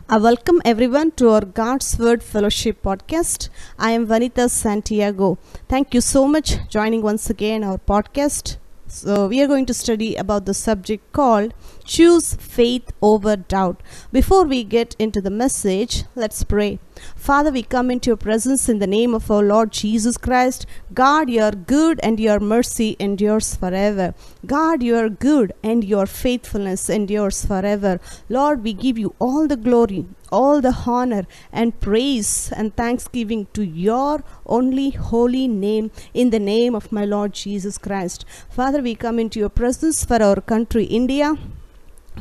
I welcome everyone to our God's Word Fellowship podcast. I am Vanita Santiago. Thank you so much joining once again our podcast. So we are going to study about the subject called Choose Faith Over Doubt. Before we get into the message, let's pray. Father, we come into your presence in the name of our Lord Jesus Christ. God, you are good and your mercy endures forever. God, you are good and your faithfulness endures forever. Lord, we give you all the glory, all the honor and praise and thanksgiving to your only holy name, in the name of my Lord Jesus Christ. Father, we come into your presence for our country, India.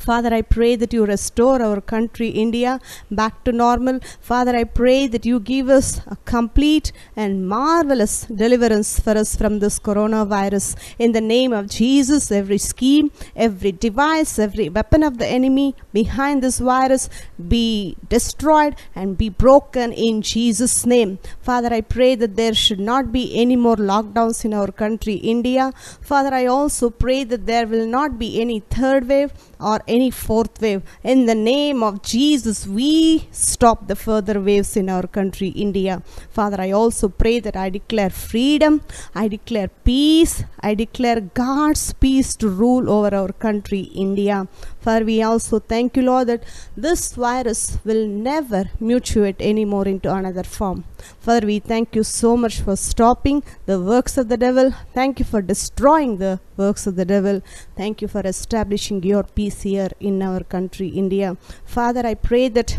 Father, I pray that you restore our country, India, back to normal. Father, I pray that you give us a complete and marvelous deliverance for us from this coronavirus. In the name of Jesus, every scheme, every device, every weapon of the enemy behind this virus be destroyed and be broken in Jesus' name. Father, I pray that there should not be any more lockdowns in our country, India. Father, I also pray that there will not be any third wave or any fourth wave. In the name of Jesus, we stop the further waves in our country, India. Father, I also pray that I declare freedom, I declare peace, I declare God's peace to rule over our country, India. Father, we also thank you, Lord, that this virus will never mutate anymore into another form. Father, we thank you so much for stopping the works of the devil. Thank you for destroying the works of the devil. Thank you for establishing your peace here in our country, India. Father, I pray that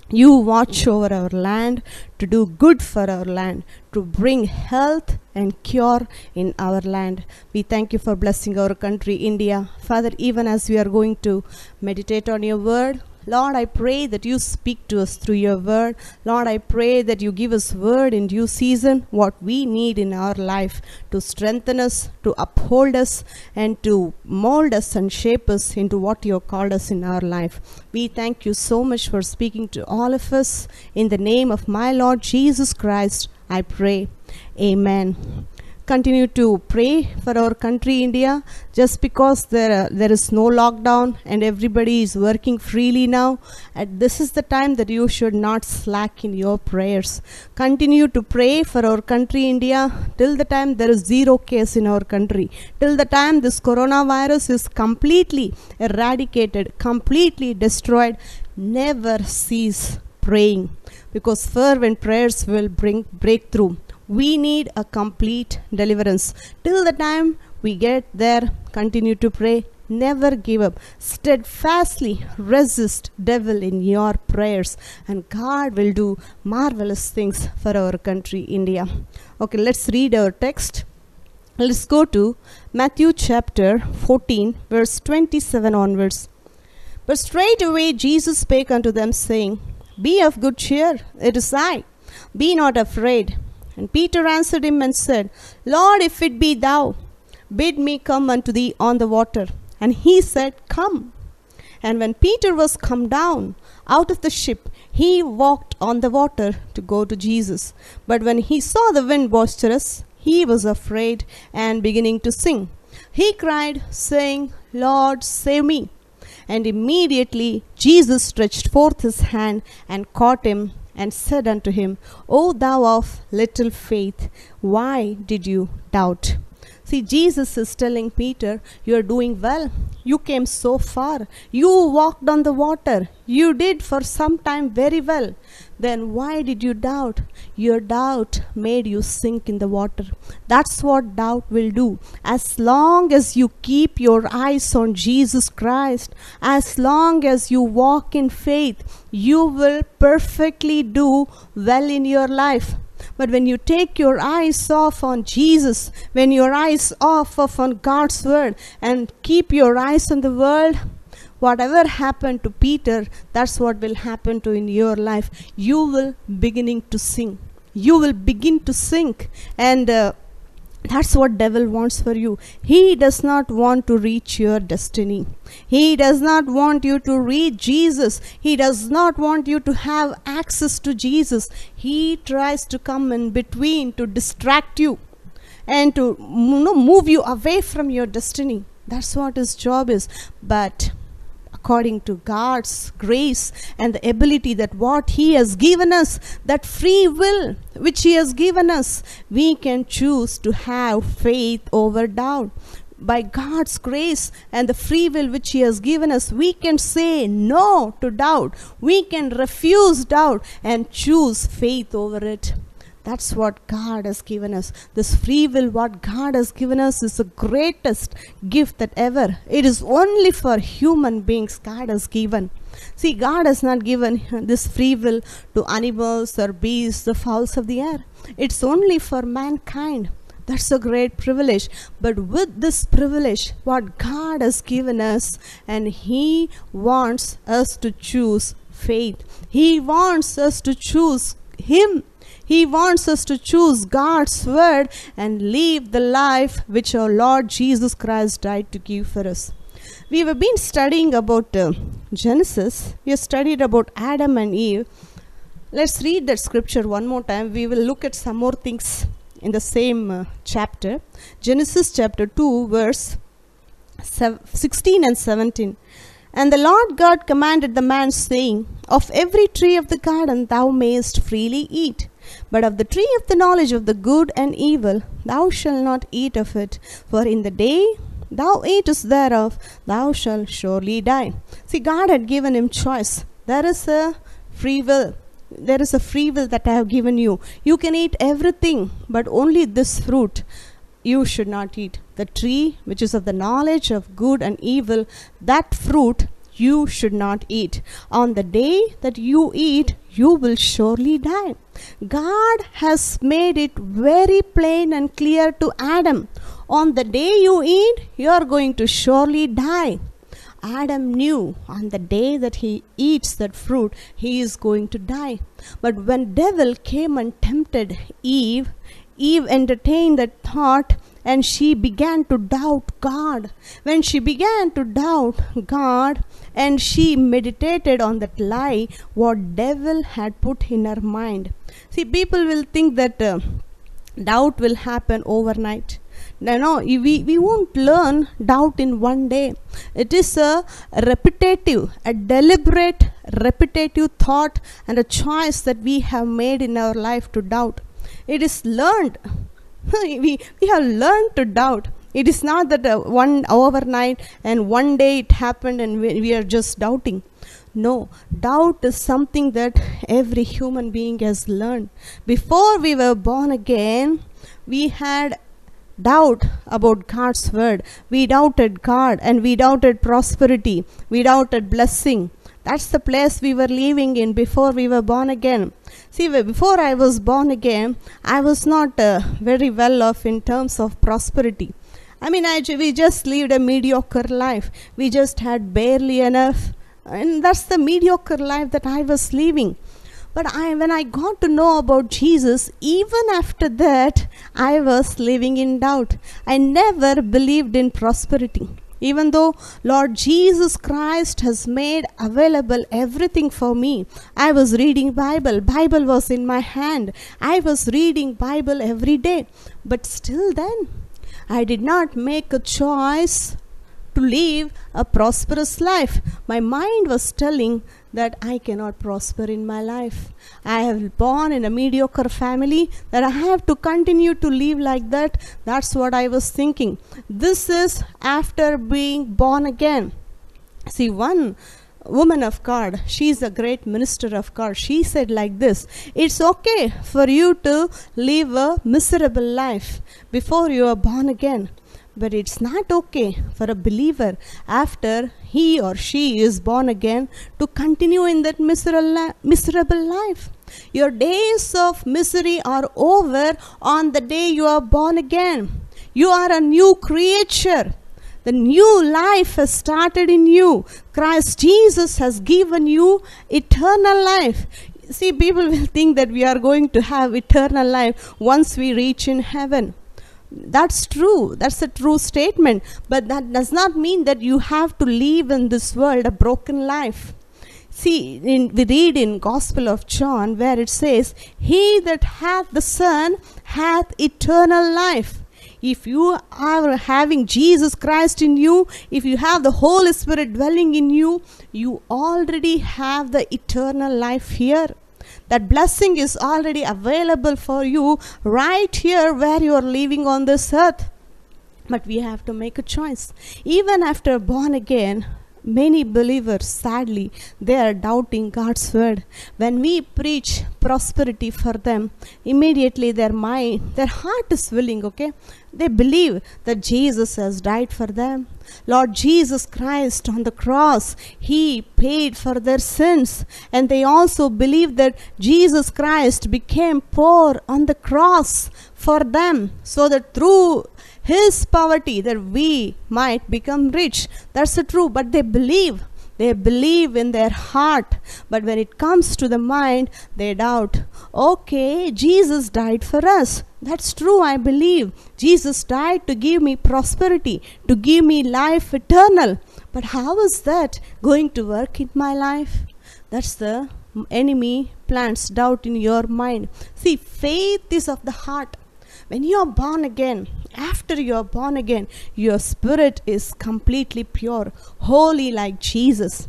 you watch over our land, to do good for our land, to bring health and cure in our land. We thank you for blessing our country, India. Father, even as we are going to meditate on your word, Lord, I pray that you speak to us through your word. Lord, I pray that you give us word in due season, what we need in our life to strengthen us, to uphold us, and to mold us and shape us into what you have called us in our life. We thank you so much for speaking to all of us. In the name of my Lord Jesus Christ, I pray. Amen. Continue to pray for our country, India. Just because there is no lockdown and everybody is working freely now, and this is the time that you should not slack in your prayers. Continue to pray for our country, India, till the time there is zero case in our country, till the time this coronavirus is completely eradicated, completely destroyed. Never cease praying, because fervent prayers will bring breakthrough. We need a complete deliverance. Till the time we get there, continue to pray. Never give up. Steadfastly resist devil in your prayers, and God will do marvelous things for our country, India. Okay, let's read our text. Let's go to Matthew chapter 14, verse 27 onwards. But straightway Jesus spake unto them, saying, Be of good cheer, it is I. Be not afraid. And Peter answered him and said, Lord, if it be thou, bid me come unto thee on the water. And he said, Come. And when Peter was come down out of the ship, he walked on the water to go to Jesus. But when he saw the wind boisterous, he was afraid, and beginning to sink, he cried, saying, Lord, save me. And immediately Jesus stretched forth his hand and caught him, and said unto him, O thou of little faith, why did you doubt? See, Jesus is telling Peter, you are doing well. You came so far. You walked on the water. You did for some time very well. Then why did you doubt? Your doubt made you sink in the water. That's what doubt will do. As long as you keep your eyes on Jesus Christ, as long as you walk in faith, you will perfectly do well in your life. But when you take your eyes off on Jesus, when your eyes off on God's word, and keep your eyes on the world, whatever happened to Peter, that's what will happen to in your life. You will beginning to sink. You will begin to sink, and that's what devil wants for you. He does not want to reach your destiny. He does not want you to reach Jesus. He does not want you to have access to Jesus. He tries to come in between to distract you and to move you away from your destiny. That's what his job is. But according to God's grace and the ability that what He has given us, that free will which He has given us, we can choose to have faith over doubt. By God's grace and the free will which He has given us, we can say no to doubt. We can refuse doubt and choose faith over it. That's what God has given us. This free will, what God has given us, is the greatest gift that ever. It is only for human beings God has given. See, God has not given this free will to animals or beasts, the fowls of the air. It's only for mankind. That's a great privilege. But with this privilege, what God has given us, and He wants us to choose faith. He wants us to choose Him. He wants us to choose God's word and live the life which our Lord Jesus Christ died to give for us. We have been studying about Genesis. We have studied about Adam and Eve. Let's read that scripture one more time. We will look at some more things in the same chapter. Genesis chapter 2, verse 16 and 17. And the Lord God commanded the man, saying, Of every tree of the garden thou mayest freely eat, but of the tree of the knowledge of the good and evil thou shalt not eat of it, for in the day thou eatest thereof thou shalt surely die. See, God had given him choice. There is a free will. There is a free will that I have given you. You can eat everything, but only this fruit you should not eat. The tree which is of the knowledge of good and evil, that fruit you should not eat. On the day that you eat, you will surely die. God has made it very plain and clear to Adam. On the day you eat, you are going to surely die. Adam knew on the day that he eats that fruit, he is going to die. But when devil came and tempted Eve, Eve entertained that thought and she began to doubt God. When she began to doubt God and she meditated on that lie, what devil had put in her mind. See, people will think that doubt will happen overnight. No, we won't learn doubt in one day. It is a deliberate, repetitive thought and a choice that we have made in our life to doubt. It is learned. we have learned to doubt. It is not that one overnight and one day it happened and we are just doubting. No, doubt is something that every human being has learned. Before we were born again, we had doubt about God's word. We doubted God and we doubted prosperity. We doubted blessing. That's the place we were living in before we were born again. See, before I was born again, I was not very well off in terms of prosperity. I mean, we just lived a mediocre life. We just had barely enough. And that's the mediocre life that I was living. But when I got to know about Jesus, even after that, I was living in doubt. I never believed in prosperity. Even though Lord Jesus Christ has made available everything for me. I was reading Bible. Bible was in my hand. I was reading Bible every day. But still then, I did not make a choice to live a prosperous life. My mind was telling that I cannot prosper in my life. I have born in a mediocre family, that I have to continue to live like that. That's what I was thinking. This is after being born again. See, one woman of God, she is a great minister of God. She said like this: it's okay for you to live a miserable life before you are born again. But it's not okay for a believer after he or she is born again to continue in that miserable life. Your days of misery are over on the day you are born again. You are a new creature. The new life has started in you. Christ Jesus has given you eternal life. See, people will think that we are going to have eternal life once we reach in heaven. That's true. That's a true statement. But that does not mean that you have to live in this world a broken life. See, we read in Gospel of John where it says, He that hath the Son hath eternal life. if you are having Jesus Christ in you, if you have the Holy Spirit dwelling in you, you already have the eternal life here. That blessing is already available for you right here where you are living on this earth. But we have to make a choice. Even after born again, many believers, sadly, they are doubting God's word. When we preach prosperity for them, immediately their heart is willing, okay? They believe that Jesus has died for them. Lord Jesus Christ on the cross, He paid for their sins. And they also believe that Jesus Christ became poor on the cross for them, so that through His poverty that we might become rich. That's the truth. But they believe in their heart. But when it comes to the mind, they doubt. Okay, Jesus died for us. That's true, I believe. Jesus died to give me prosperity, to give me life eternal. But how is that going to work in my life? That's the enemy plants doubt in your mind. See, faith is of the heart. When you are born again, after you are born again, your spirit is completely pure, holy like Jesus.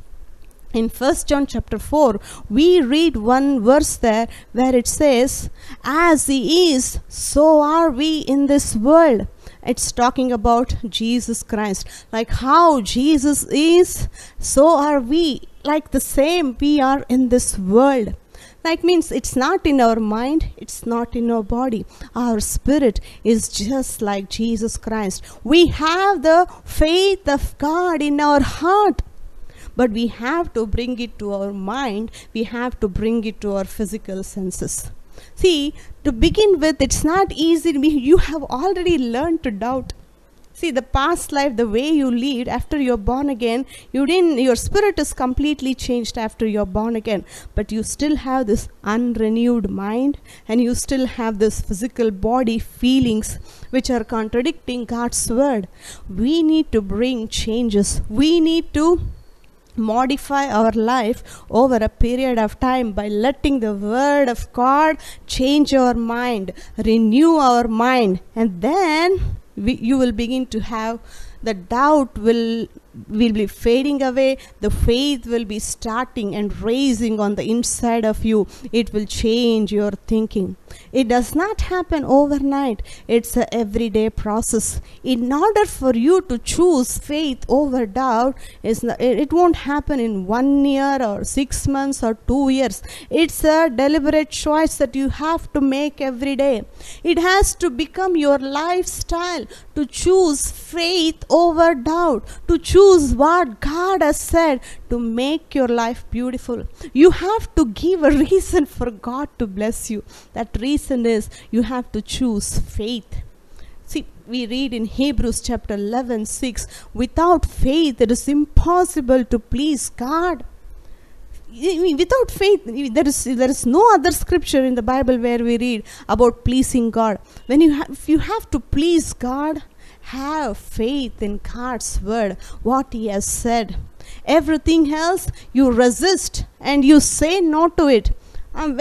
In 1 John chapter 4, we read one verse there where it says, as He is, so are we in this world. It's talking about Jesus Christ. Like how Jesus is, so are we. Like the same we are in this world. Like means it's not in our mind, it's not in our body. Our spirit is just like Jesus Christ. We have the faith of God in our heart. But we have to bring it to our mind. We have to bring it to our physical senses. See, to begin with, it's not easy. You have already learned to doubt. See, the past life, the way you lived after you're born again, your spirit is completely changed after you're born again. But you still have this unrenewed mind, and you still have this physical body feelings which are contradicting God's word. We need to bring changes. We need to modify our life over a period of time by letting the word of God change our mind, renew our mind, and then you will begin to have the doubt will be fading away. The faith will be starting and raising on the inside of you. It will change your thinking. It does not happen overnight. It's an everyday process. In order for you to choose faith over doubt, it won't happen in 1 year or 6 months or 2 years. It's a deliberate choice that you have to make every day. It has to become your lifestyle to choose faith over doubt, to choose what God has said to make your life beautiful. You have to give a reason for God to bless you. That reason is you have to choose faith. See, we read in Hebrews chapter 11:6, without faith it is impossible to please God. Without faith, there is no other scripture in the Bible where we read about pleasing God. If you have to please God, have faith in God's word, what He has said. Everything else you resist and you say no to it.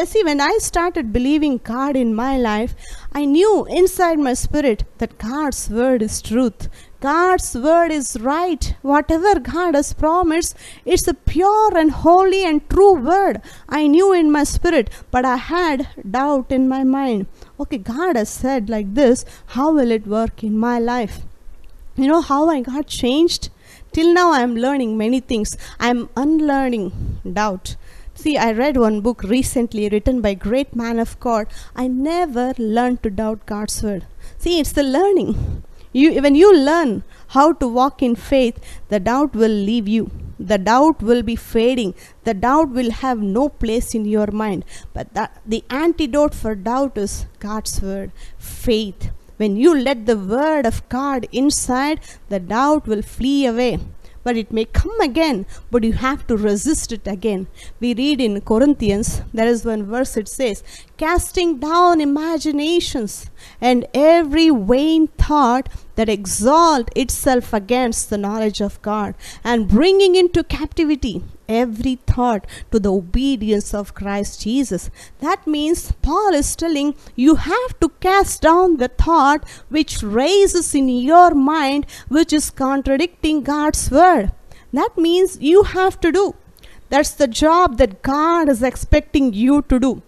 See, when I started believing God in my life, I knew inside my spirit that God's word is truth. God's word is right. Whatever God has promised, it's a pure and holy and true word. I knew in my spirit, but I had doubt in my mind. Okay, God has said like this, how will it work in my life? You know how I got changed? Till now I am learning many things. I am unlearning doubt. See, I read one book recently written by a great man of God. I never learned to doubt God's word. See, it's the learning. When you learn how to walk in faith, the doubt will leave you. The doubt will be fading. The doubt will have no place in your mind. But the antidote for doubt is God's word, faith. When you let the word of God inside, the doubt will flee away. But it may come again, but you have to resist it again. We read in Corinthians, there is one verse, it says, casting down imaginations and every vain thought that exalt itself against the knowledge of God, and bringing into captivity every thought to the obedience of Christ Jesus. That means Paul is telling you have to cast down the thought which raises in your mind, which is contradicting God's word. That means you have to do. That's the job that God is expecting you to do.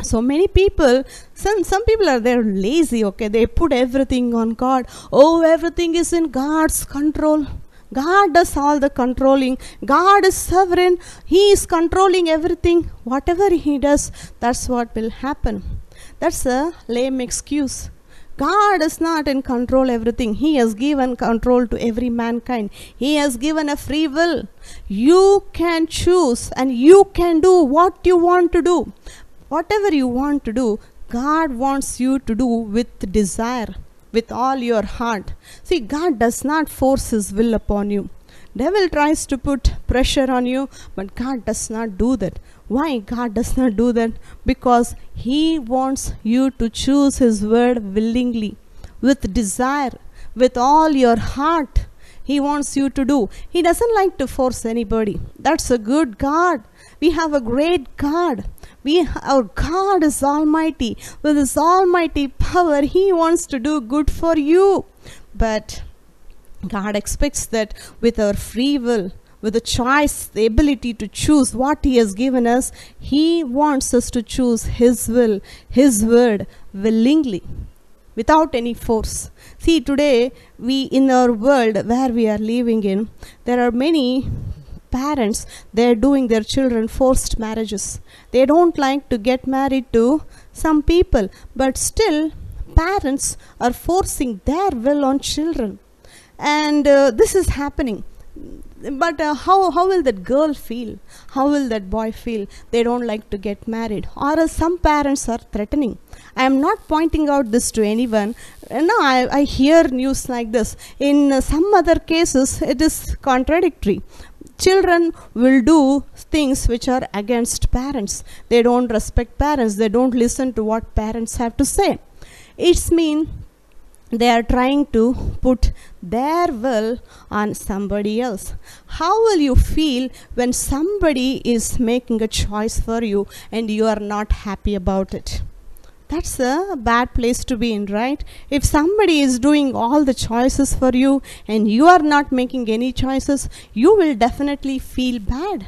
So many people, some people are there lazy, okay, they put everything on God. Oh, everything is in God's control. God does all the controlling. God is sovereign. He is controlling everything. Whatever He does, that's what will happen. That's a lame excuse. God is not in control everything. He has given control to every mankind. He has given a free will. You can choose and you can do what you want to do. Whatever you want to do, God wants you to do with desire, with all your heart. See, God does not force His will upon you. Devil tries to put pressure on you, but God does not do that. Why God does not do that? Because He wants you to choose His word willingly, with desire, with all your heart. He wants you to do. He doesn't like to force anybody. That's a good God. We have a great God. Our God is almighty. With His almighty power, He wants to do good for you. But God expects that with our free will, with the choice, the ability to choose what He has given us, He wants us to choose His will, His word willingly, without any force. See, today, in our world where we are living in, there are many parents, they're doing their children forced marriages. They don't like to get married to some people, but still parents are forcing their will on children. And this is happening. But how will that girl feel? How will that boy feel? They don't like to get married. Or else some parents are threatening. I am not pointing out this to anyone. No, I hear news like this. In some other cases, it is contradictory. Children will do things which are against parents. They don't respect parents. They don't listen to what parents have to say. It's mean they are trying to put their will on somebody else. How will you feel when somebody is making a choice for you and you are not happy about it? That's a bad place to be in, right? If somebody is doing all the choices for you and you are not making any choices, you will definitely feel bad.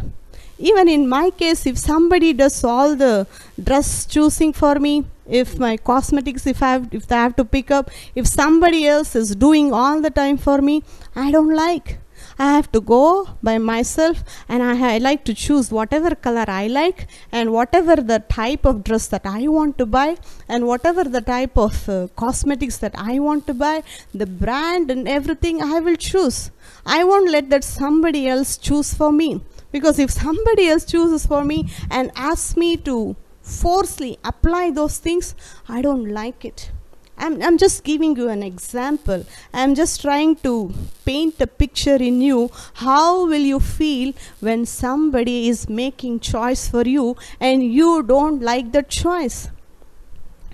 Even in my case, if somebody does all the dress choosing for me, if my cosmetics, if I have to pick up, if somebody else is doing all the time for me, I don't like. I have to go by myself, and I like to choose whatever color I like, and whatever the type of dress that I want to buy, and whatever the type of cosmetics that I want to buy, the brand and everything I will choose. I won't let that somebody else choose for me. Because if somebody else chooses for me and asks me to forcefully apply those things, I don't like it. I'm just giving you an example. I'm just trying to paint a picture in you. How will you feel when somebody is making choice for you and you don't like the choice?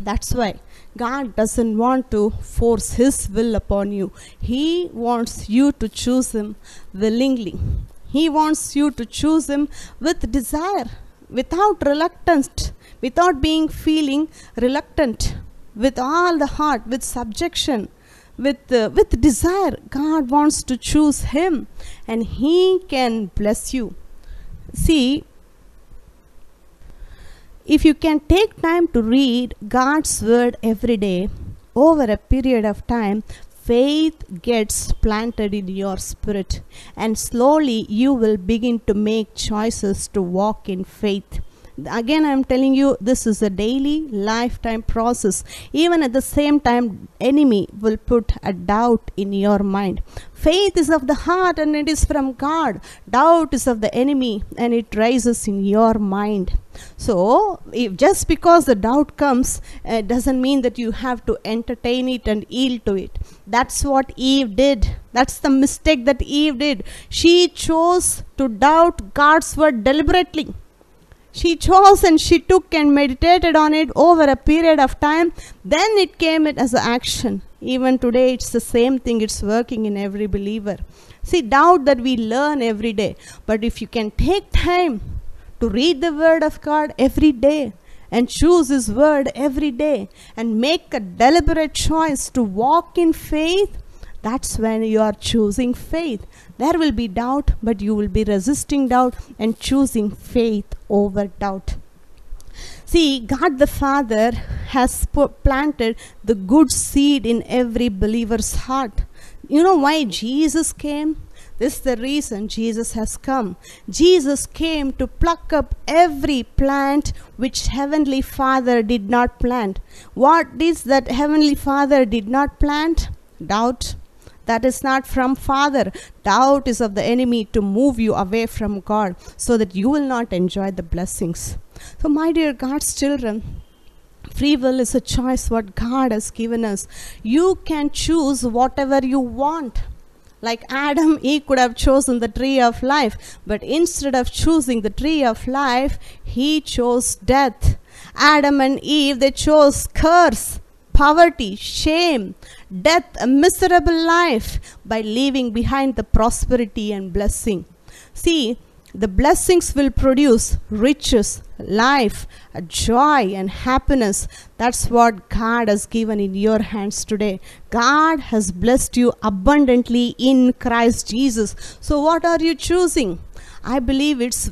That's why God doesn't want to force His will upon you. He wants you to choose Him willingly. He wants you to choose Him with desire, without reluctance, without feeling reluctant, with all the heart, with subjection, with desire. God wants to choose Him, and He can bless you. See, if you can take time to read God's word every day, over a period of time, faith gets planted in your spirit, and slowly you will begin to make choices to walk in faith. Again, I am telling you, this is a daily lifetime process. Even at the same time, enemy will put a doubt in your mind. Faith is of the heart and it is from God. Doubt is of the enemy and it rises in your mind. So, if just because the doubt comes, doesn't mean that you have to entertain it and yield to it. That's what Eve did. That's the mistake that Eve did. She chose to doubt God's word deliberately. She chose and she took and meditated on it over a period of time. Then it came as an action. Even today it's the same thing. It's working in every believer. See, doubt that we learn every day. But if you can take time to read the word of God every day and choose his word every day and make a deliberate choice to walk in faith, that's when you are choosing faith. There will be doubt, but you will be resisting doubt and choosing faith over doubt. See, God the Father has planted the good seed in every believer's heart. You know why Jesus came? This is the reason Jesus has come. Jesus came to pluck up every plant which Heavenly Father did not plant. What is that Heavenly Father did not plant? Doubt. That is not from Father. Doubt is of the enemy to move you away from God so that you will not enjoy the blessings. So my dear God's children, free will is a choice what God has given us. You can choose whatever you want. Like Adam, he could have chosen the tree of life, but instead of choosing the tree of life, he chose death. Adam and Eve, they chose curse, poverty, shame, death, a miserable life by leaving behind the prosperity and blessing. See, the blessings will produce riches, life, joy and happiness. That's what God has given in your hands today. God has blessed you abundantly in Christ Jesus. So what are you choosing? I believe it's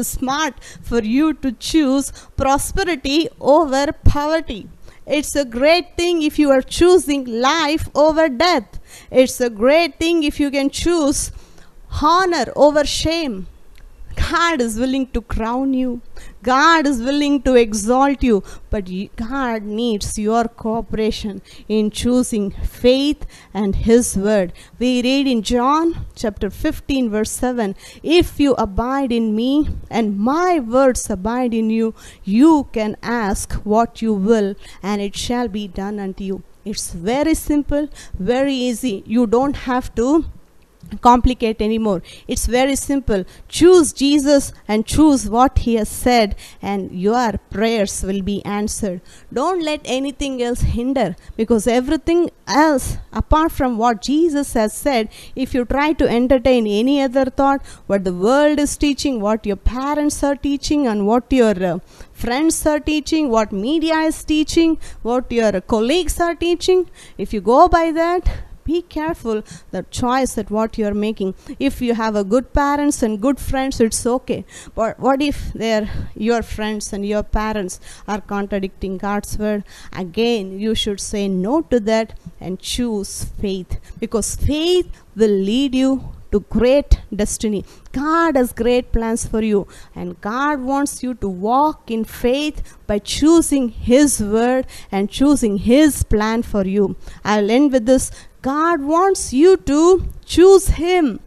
smart for you to choose prosperity over poverty. It's a great thing if you are choosing life over death. It's a great thing if you can choose honor over shame. God is willing to crown you. God is willing to exalt you. But God needs your cooperation in choosing faith and his word. We read in John chapter 15 verse 7. If you abide in me and my words abide in you, you can ask what you will and it shall be done unto you. It's very simple, very easy. You don't have to complicate anymore. It's very simple. Choose Jesus and choose what he has said and your prayers will be answered. Don't let anything else hinder, because everything else apart from what Jesus has said, if you try to entertain any other thought, what the world is teaching, what your parents are teaching and what your friends are teaching, what media is teaching, what your colleagues are teaching, if you go by that, be careful the choice that what you are making. If you have a good parents and good friends, it's okay. But what if your friends and your parents are contradicting God's word? Again, you should say no to that and choose faith, because faith will lead you to great destiny. God has great plans for you, and God wants you to walk in faith by choosing his word and choosing his plan for you. I'll end with this. God wants you to choose him,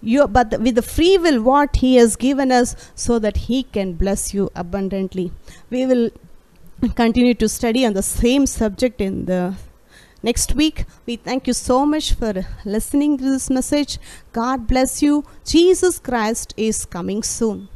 but with the free will what he has given us, so that he can bless you abundantly. We will continue to study on the same subject in the next week. We thank you so much for listening to this message. God bless you. Jesus Christ is coming soon.